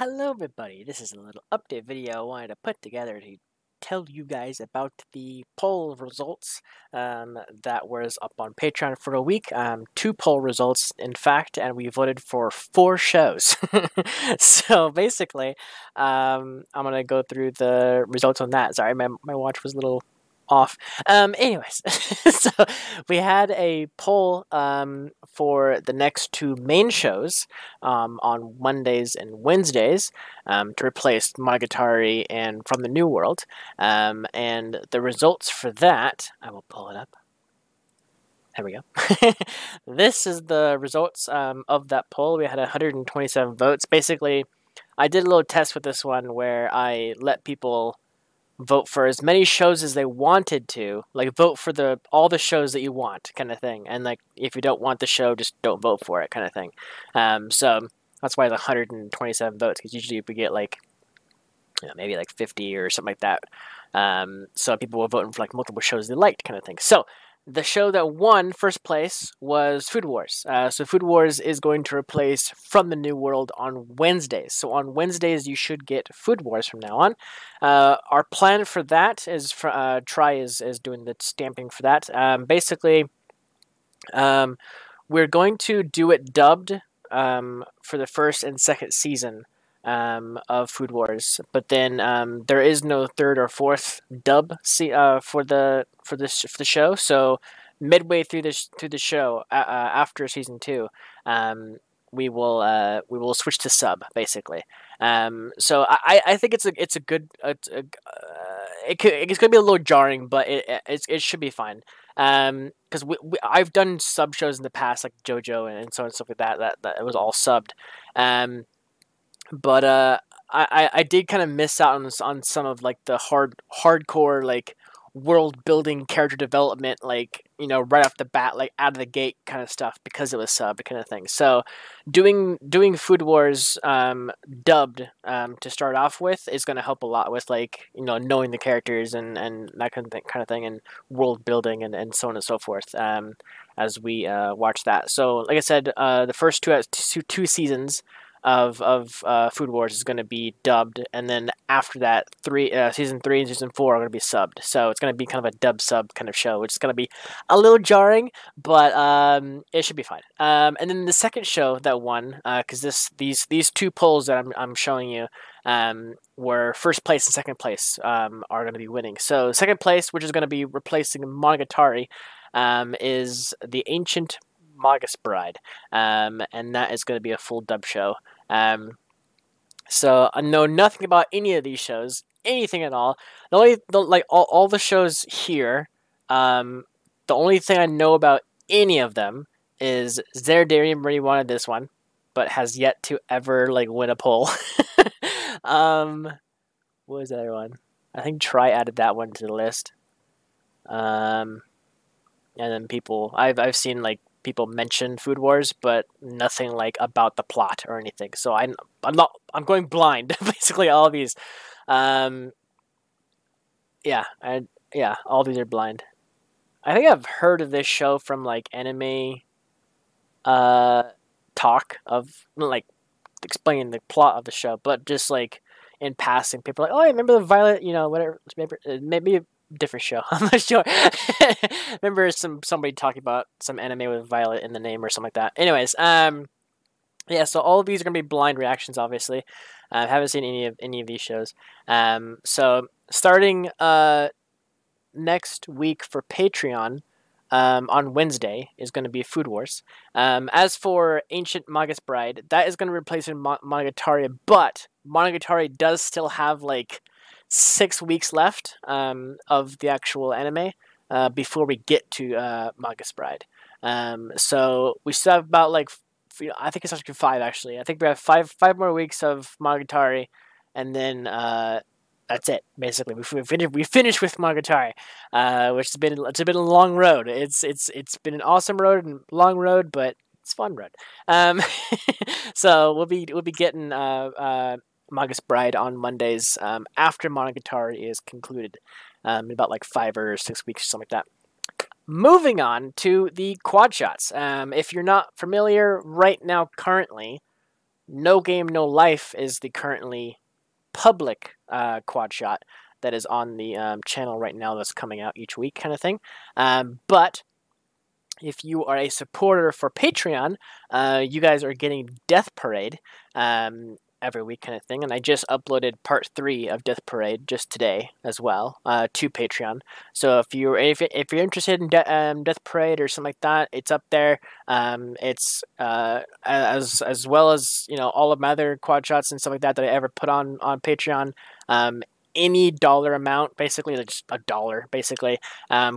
Hello everybody, this is a little update video I wanted to put together to tell you guys about the poll results that was up on Patreon for a week. Two poll results, in fact, and we voted for 4 shows. So basically, I'm going to go through the results on that. Sorry, my watch was a little off. Anyways, so we had a poll for the next 2 main shows on Mondays and Wednesdays to replace Monogatari and From the New World. And the results for that, I will pull it up. There we go. This is the results of that poll. We had 127 votes. Basically, I did a little test with this one where I let people vote for as many shows as they wanted to, like vote for all the shows that you want, kind of thing. And like if you don't want the show, just don't vote for it, kind of thing. So that's why it's 127 votes, because usually we get like maybe like 50 or something like that. So people were voting for like multiple shows they liked, kind of thing. So the show that won first place was Food Wars. So Food Wars is going to replace From the New World on Wednesdays. So on Wednesdays, you should get Food Wars from now on. Our plan for that is Try is doing the stamping for that. Basically, we're going to do it dubbed for the first and second season of Food Wars, but then there is no third or fourth dub for the show. So midway through the show, after season 2, we will switch to sub, basically. So I think it's a good it's gonna be a little jarring, but it should be fine. Because I've done sub shows in the past, like JoJo and so on and stuff like that it was all subbed. But I did kind of miss out on some of like the hardcore like world building, character development, like right off the bat, like out of the gate kind of stuff, because it was subbed, kind of thing. So doing Food Wars dubbed to start off with is going to help a lot with like knowing the characters and that kind of thing, and world building and so on and so forth as we watch that. So like I said, the first two seasons of Food Wars is going to be dubbed, and then after that, season 3 and season 4 are going to be subbed. So it's going to be kind of a dub sub kind of show, which is going to be a little jarring, but it should be fine. And then the second show that won, because these 2 polls that I'm showing you were first place and second place are going to be winning. So second place, which is going to be replacing Monogatari, is The Ancient Magus Bride, and that is going to be a full dub show. So I know nothing about any of these shows, anything at all. All the shows here, the only thing I know about any of them is Zerdarium really wanted this one, but has yet to ever like win a poll. What was the other one? I think Try added that one to the list. And then I've seen like people mention Food Wars, but nothing like about the plot or anything. So I'm going blind basically all of these. All these are blind. I think I've heard of this show from like anime talk of like explaining the plot of the show, but just like in passing, people are like, oh, I remember the Violet, whatever, maybe a different show. I'm not sure. Remember somebody talking about some anime with Violet in the name or something like that. Anyways, so all of these are gonna be blind reactions, obviously. I haven't seen any of these shows. So starting next week for Patreon, on Wednesday is going to be Food Wars. As for Ancient Magus Bride, that is going to replace Monogatari, but Monogatari does still have like 6 weeks left of the actual anime before we get to Magus Bride. So we still have about like, I think it's actually 5 actually. I think we have five more weeks of Monogatari, and then that's it. Basically, we finished with Monogatari, which has been a long road. It's been an awesome road and long road, but it's a fun road. So we'll be getting Magus Bride on Mondays after Monogatari is concluded, in about like 5 or 6 weeks or something like that. Moving on to the Quadshots. If you're not familiar right now, currently, No Game No Life is the currently public quad shot that is on the channel right now that's coming out each week kind of thing. But if you are a supporter for Patreon, you guys are getting Death Parade every week kind of thing. And I just uploaded part 3 of Death Parade just today as well to Patreon. So if you're interested in Death Parade or something like that, it's up there. It's as well as, you know, all of my other quad shots and stuff like that I ever put on Patreon. Any dollar amount, basically, like just $1, basically,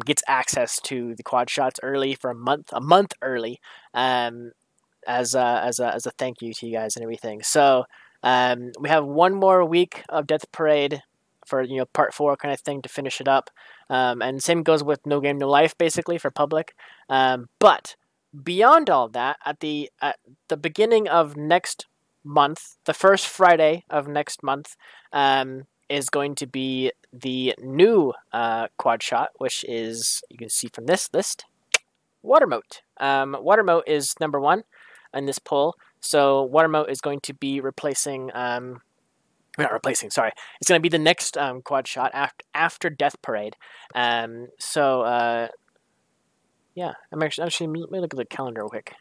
gets access to the quad shots early for a month early, as a thank you to you guys and everything. So we have one more week of Death Parade for, you know, part 4 kind of thing to finish it up, and same goes with No Game No Life, basically, for public. But beyond all that, at the beginning of next month, the first Friday of next month, is going to be the new quad shot, which is, you can see from this list, Watermoat. Watermoat is number 1 in this poll. So Watermoat is going to be replacing, not replacing, sorry. It's going to be the next quad shot after Death Parade. Yeah, I'm actually, let me look at the calendar real quick.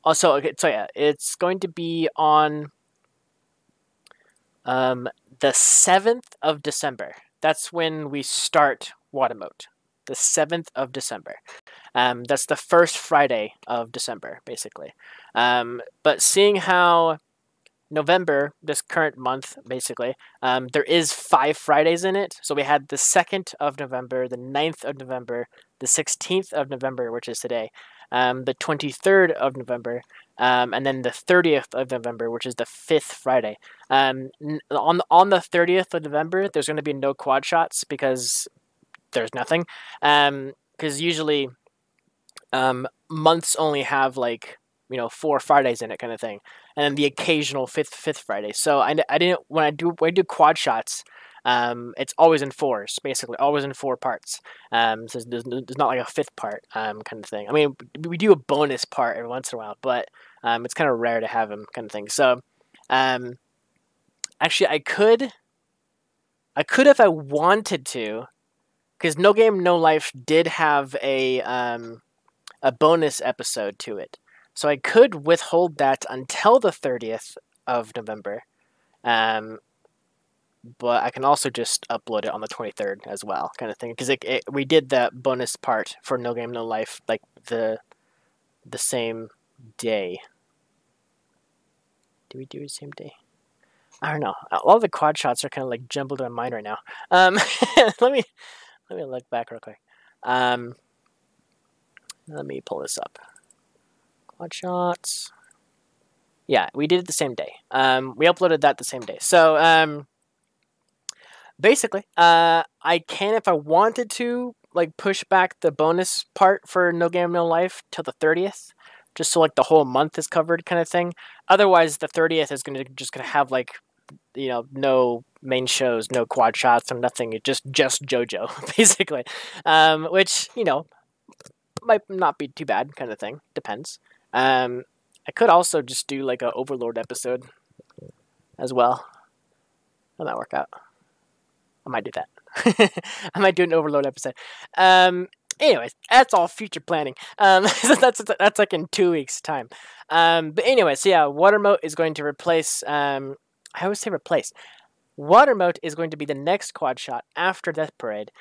Also, okay, so yeah, it's going to be on the 7th of December. That's when we start Watermoat. The 7th of December. That's the first Friday of December, basically. But seeing how November, this current month, basically, there is 5 Fridays in it. So we had the 2nd of November, the 9th of November, the 16th of November, which is today, the 23rd of November, and then the 30th of November, which is the 5th Friday. On the 30th of November, there's going to be no quad shots because there's nothing. Because usually months only have, like, you know, 4 Fridays in it kind of thing, and then the occasional fifth Friday. So I didn't, when I do quad shots, it's always in 4s, basically, always in 4 parts. So there's not like a 5th part kind of thing. I mean, we do a bonus part every once in a while, but it's kind of rare to have them kind of thing. So actually, I could if I wanted to, because No Game No Life did have a bonus episode to it. So I could withhold that until the 30th of November. But I can also just upload it on the 23rd as well, kind of thing. Because we did the bonus part for No Game No Life, like, the same day. Do we do the same day? I don't know. A lot of the quad shots are kind of like jumbled in my mind right now. Let me look back real quick. Let me pull this up. Quad shots. Yeah, we did it the same day. We uploaded that the same day. So basically, I can, if I wanted to, like, push back the bonus part for No Game No Life till the 30th, just so, like, the whole month is covered, kind of thing. Otherwise, the 30th is just gonna have, like, you know, no main shows, no quad shots, or nothing. It just JoJo, basically. Which, you know, might not be too bad, kind of thing. Depends. I could also just do, like, an Overlord episode as well. That might work out. I might do that. I might do an Overlord episode. Anyways, that's all future planning. So that's like in 2 weeks' time. But anyway, so yeah, Watermoat is going to replace. I always say replace. Watermoat is going to be the next quad shot after Death Parade.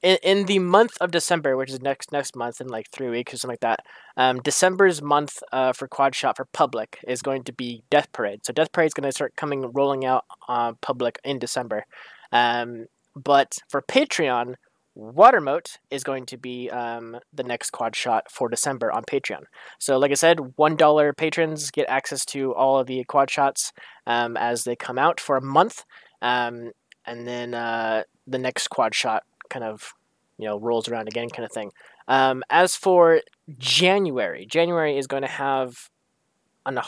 In the month of December, which is next month in like 3 weeks or something like that, December's month for quad shot for public is going to be Death Parade. So Death Parade is going to start rolling out public in December. But for Patreon, Watermoat is going to be the next quad shot for December on Patreon. So like I said, $1 patrons get access to all of the quad shots as they come out for a month. And then the next quad shot kind of, you know, rolls around again, kind of thing. As for January is going to have Anohana?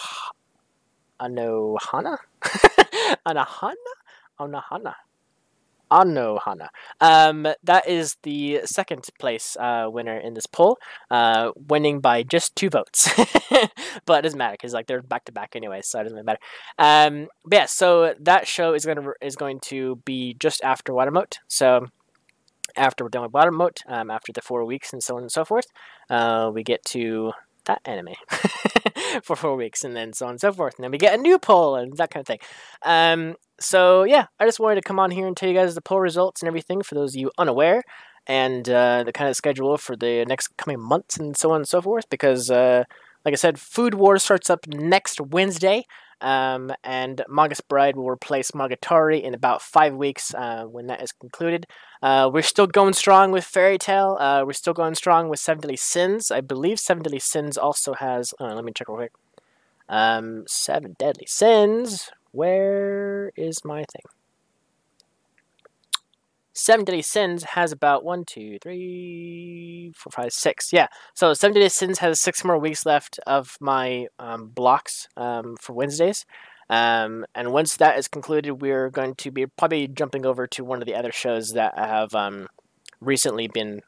Anohana? Anohana. That is the second place winner in this poll, winning by just 2 votes. But it doesn't matter because like they're back to back anyway, so it doesn't really matter. But yeah, so that show is going to be just after Watermote. So after we're done with Watermote, after the 4 weeks and so on and so forth, we get to that anime for 4 weeks, and then so on and so forth, and then we get a new poll and that kind of thing. So yeah, I just wanted to come on here and tell you guys the poll results and everything for those of you unaware, and the kind of schedule for the next coming months and so on and so forth, because like I said, Food Wars starts up next Wednesday, and Manga's Bride will replace Monogatari in about 5 weeks when that is concluded. We're still going strong with Fairy Tail. We're still going strong with Seven Deadly Sins. I believe Seven Deadly Sins also has... let me check real quick. Seven Deadly Sins. Where is my thing? Seven Deadly Sins has about 1, 2, 3, 4, 5, 6. Yeah, so Seven Deadly Sins has 6 more weeks left of my blocks for Wednesdays. And once that is concluded, we're going to be probably jumping over to one of the other shows that have recently been,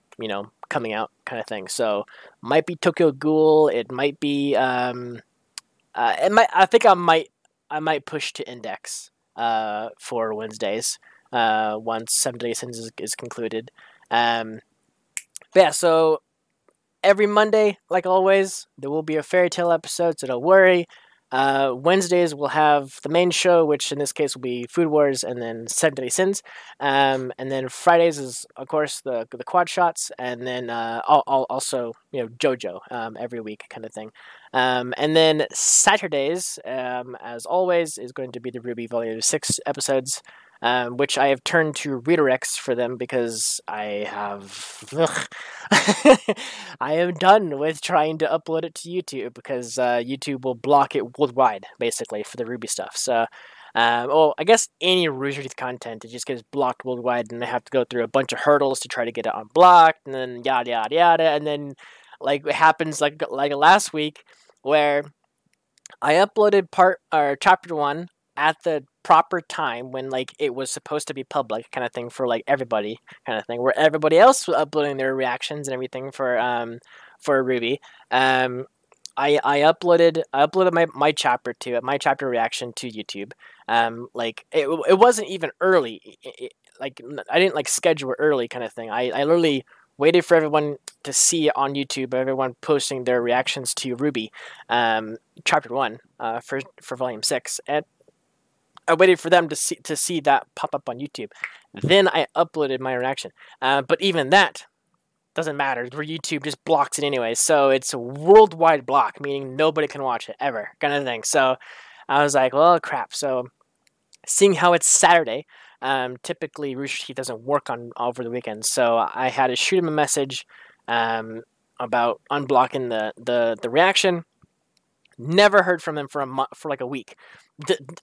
coming out, kind of thing. So, might be Tokyo Ghoul. It might be. I think I might push to Index for Wednesdays once Seven Deadly Sins is concluded. But yeah, so every Monday, like always, there will be a Fairy Tail episode, so don't worry. Wednesdays we'll have the main show, which in this case will be Food Wars, and then Seven Deadly Sins. And then Fridays is of course the Quadshots, and then also JoJo every week kind of thing. And then Saturdays, as always, is going to be the Ruby Volume 6 episodes, which I have turned to redirects for them because I am done with trying to upload it to YouTube because YouTube will block it worldwide, basically, for the Ruby stuff. So, I guess any Rooster Teeth content, it just gets blocked worldwide, and they have to go through a bunch of hurdles to try to get it unblocked, and then yada yada yada, and then like it happens like last week where I uploaded chapter 1 at the proper time when like it was supposed to be public kind of thing for like everybody kind of thing, where everybody else was uploading their reactions and everything for Ruby. I uploaded my chapter my chapter reaction to YouTube. Like it wasn't even early. Like I didn't like schedule it early kind of thing. I literally waited for everyone to see it on YouTube, everyone posting their reactions to Ruby, chapter 1 for volume 6, and I waited for them to see that pop up on YouTube. Then I uploaded my reaction. But even that doesn't matter, where YouTube just blocks it anyway. So it's a worldwide block, meaning nobody can watch it ever, kind of thing. So I was like, well, crap. So seeing how it's Saturday, typically Rooster Teeth doesn't work on over the weekend. So I had to shoot him a message about unblocking the reaction. Never heard from him for like a week.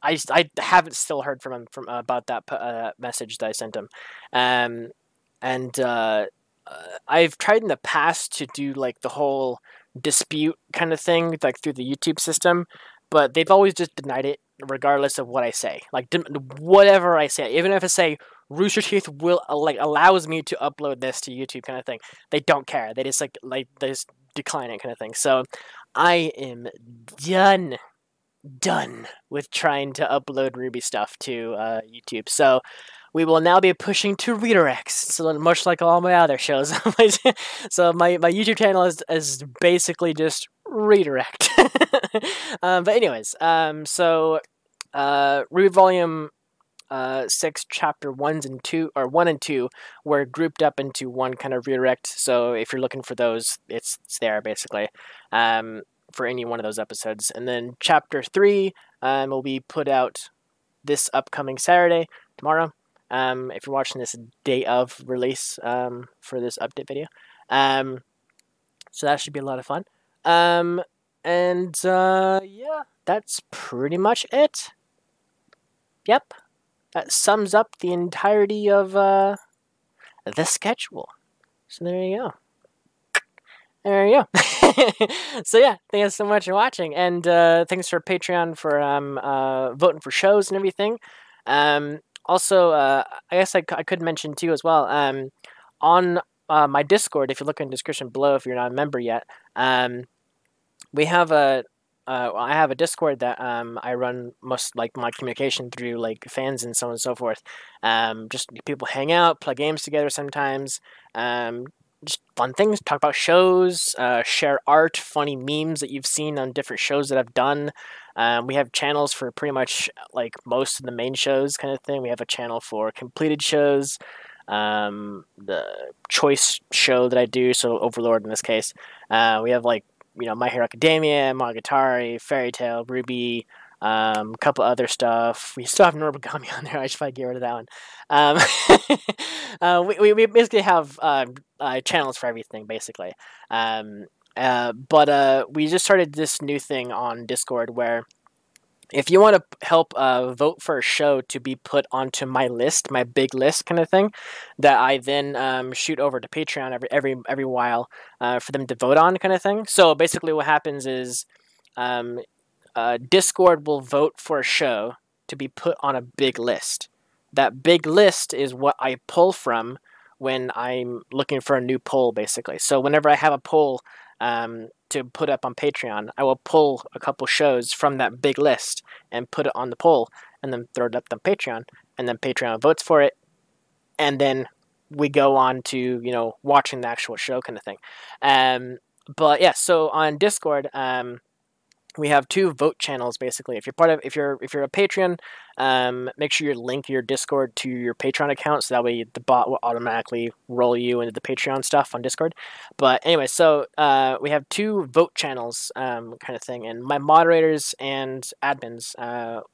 I haven't still heard from him about that message that I sent him, and I've tried in the past to do like the whole dispute kind of thing, like through the YouTube system, but they've always just denied it, regardless of what I say. Like whatever I say, even if I say Rooster Teeth will allows me to upload this to YouTube, kind of thing, they don't care. They just they just decline it, kind of thing. So I am done with trying to upload Ruby stuff to YouTube. So we will now be pushing to redirects, so much like all my other shows. So my YouTube channel is basically just redirect. But anyways, so Ruby Volume 6 Chapter 1 and 2 were grouped up into one kind of redirect. So if you're looking for those, it's there basically. For any one of those episodes. And then Chapter 3 will be put out this upcoming Saturday, tomorrow. If you're watching this day of release for this update video. So that should be a lot of fun. Yeah, that's pretty much it. Yep. That sums up the entirety of the schedule. So there you go. There you go. So yeah, thanks so much for watching, and thanks for Patreon for voting for shows and everything. Also, I guess I could mention too as well. On my Discord, if you look in the description below, if you're not a member yet, we have a I have a Discord that I run most like my communication through, like fans and so on and so forth. Just people hang out, play games together sometimes. Just fun things, talk about shows, share art, funny memes that you've seen on different shows that I've done. We have channels for pretty much like most of the main shows, kind of thing. We have a channel for completed shows, the choice show that I do, so Overlord in this case. We have like, My Hero Academia, Monogatari, Fairy Tail, Ruby, a couple other stuff. We still have Noragami on there. I should probably get rid of that one. We basically have channels for everything, basically. But we just started this new thing on Discord where if you want to help vote for a show to be put onto my list, my big list kind of thing, that I then shoot over to Patreon every while for them to vote on, kind of thing. So basically, what happens is Discord will vote for a show to be put on a big list. That big list is what I pull from when I'm looking for a new poll, basically. So whenever I have a poll to put up on Patreon, I will pull a couple shows from that big list and put it on the poll, and then throw it up on Patreon, and then Patreon votes for it, and then we go on to watching the actual show, kind of thing. But yeah, so on Discord, we have two vote channels basically. If you're a Patreon, make sure you link your Discord to your Patreon account, so that way the bot will automatically roll you into the Patreon stuff on Discord. But anyway, so we have two vote channels, kind of thing, and my moderators and admins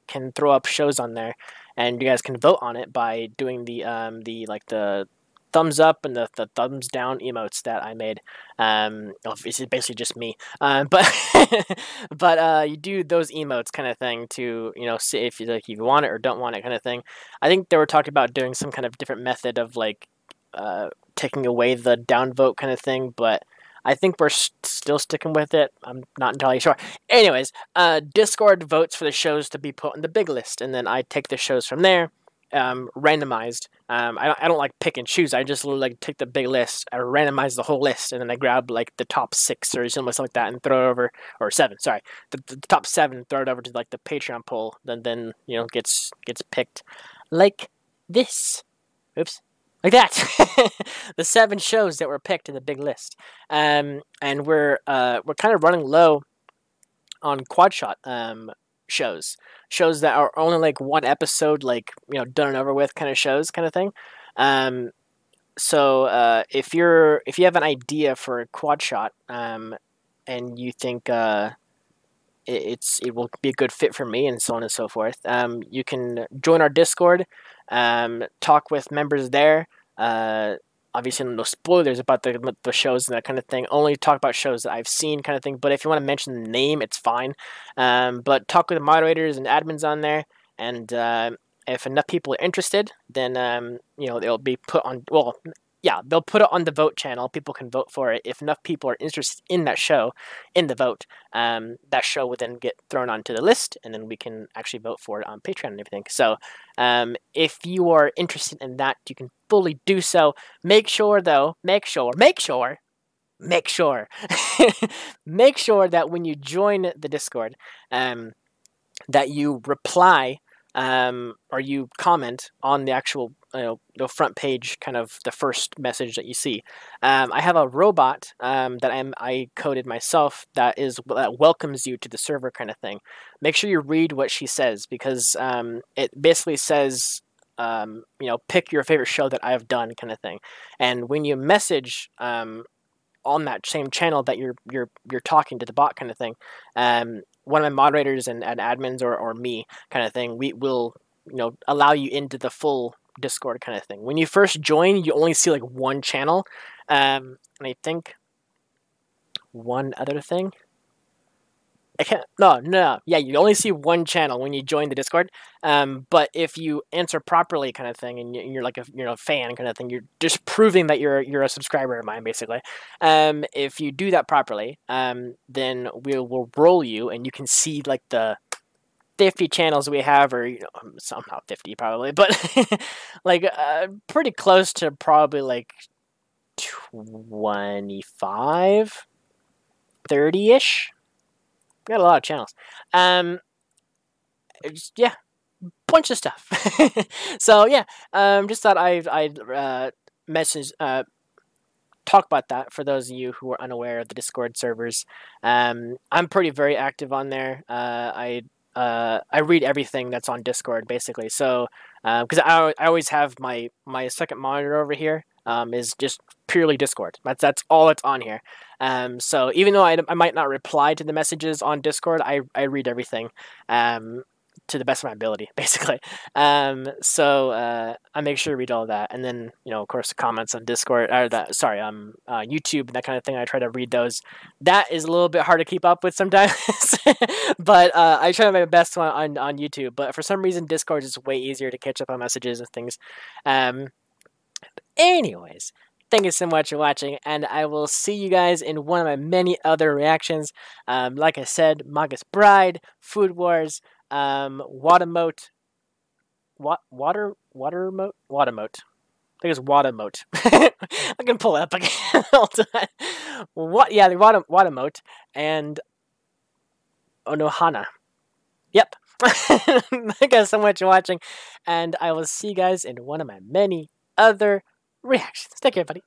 can throw up shows on there, and you guys can vote on it by doing the thumbs up and the thumbs down emotes that I made. It's basically just me. But but you do those emotes, kind of thing, to see if you want it or don't want it, kind of thing. I think they were talking about doing some kind of different method of like taking away the downvote kind of thing, but I think we're still sticking with it. I'm not entirely sure. Anyways, Discord votes for the shows to be put on the big list, and then I take the shows from there, randomized. I don't like pick and choose. I just like take the big list, I randomize the whole list, and then I grab like the top 6 or something like that and throw it over, or 7. Sorry, the top 7, throw it over to like the Patreon poll. Then gets picked like this. Oops. Like that. The 7 shows that were picked in the big list. And we're kind of running low on Quadshot shows that are only like one episode, like done and over with kind of shows, kind of thing. So if you have an idea for a Quadshot, and you think it will be a good fit for me, and so on and so forth, you can join our Discord, talk with members there. Obviously, no spoilers about the shows and that kind of thing. Only talk about shows that I've seen, kind of thing. But if you want to mention the name, it's fine. But talk with the moderators and admins on there, and if enough people are interested, then they'll be put on. Well, yeah, they'll put it on the vote channel. People can vote for it. If enough people are interested in that show, in the vote, that show would then get thrown onto the list, and then we can actually vote for it on Patreon and everything. So if you are interested in that, you can fully do so. Make sure, though, make sure make sure that when you join the Discord, that you reply, or you comment on the actual the front page, kind of the first message that you see. I have a robot that I coded myself that welcomes you to the server, kind of thing. Make sure you read what she says, because it basically says, pick your favorite show that I've done, kind of thing. And when you message on that same channel that you're talking to the bot, kind of thing, one of my moderators and admins, or me, kind of thing, we will allow you into the full Discord, kind of thing. When you first join, you only see like one channel, and I think one other thing. I can't. No. Yeah, you only see one channel when you join the Discord. But if you answer properly, kind of thing, and you're like a fan, kind of thing, you're just proving that you're a subscriber of mine, basically. If you do that properly, then we'll roll you, and you can see like the 50 channels we have, or some not 50 probably, but like pretty close to probably like 25, 30-ish. Got a lot of channels. Yeah, bunch of stuff. So yeah, just thought I'd message talk about that for those of you who are unaware of the Discord servers. I'm pretty very active on there. I read everything that's on Discord basically. So because I always have my second monitor over here is just purely Discord. That's all that's on here. So even though I might not reply to the messages on Discord, I read everything. To the best of my ability, basically. So I make sure to read all that, and then of course, the comments on Discord or YouTube and that kind of thing. I try to read those. That is a little bit hard to keep up with sometimes, but I try my best on YouTube. But for some reason, Discord is way easier to catch up on messages and things. Anyways. Thank you so much for watching, and I will see you guys in one of my many other reactions. Like I said, Magus Bride, Food Wars, Wadamote. Watermote? Wadamote. I think it's Wadamote. I can pull it up again. Hold on. Yeah, the Wadamote and Onohana. Yep. Thank you guys so much for watching, and I will see you guys in one of my many other reactions. Take care, buddy.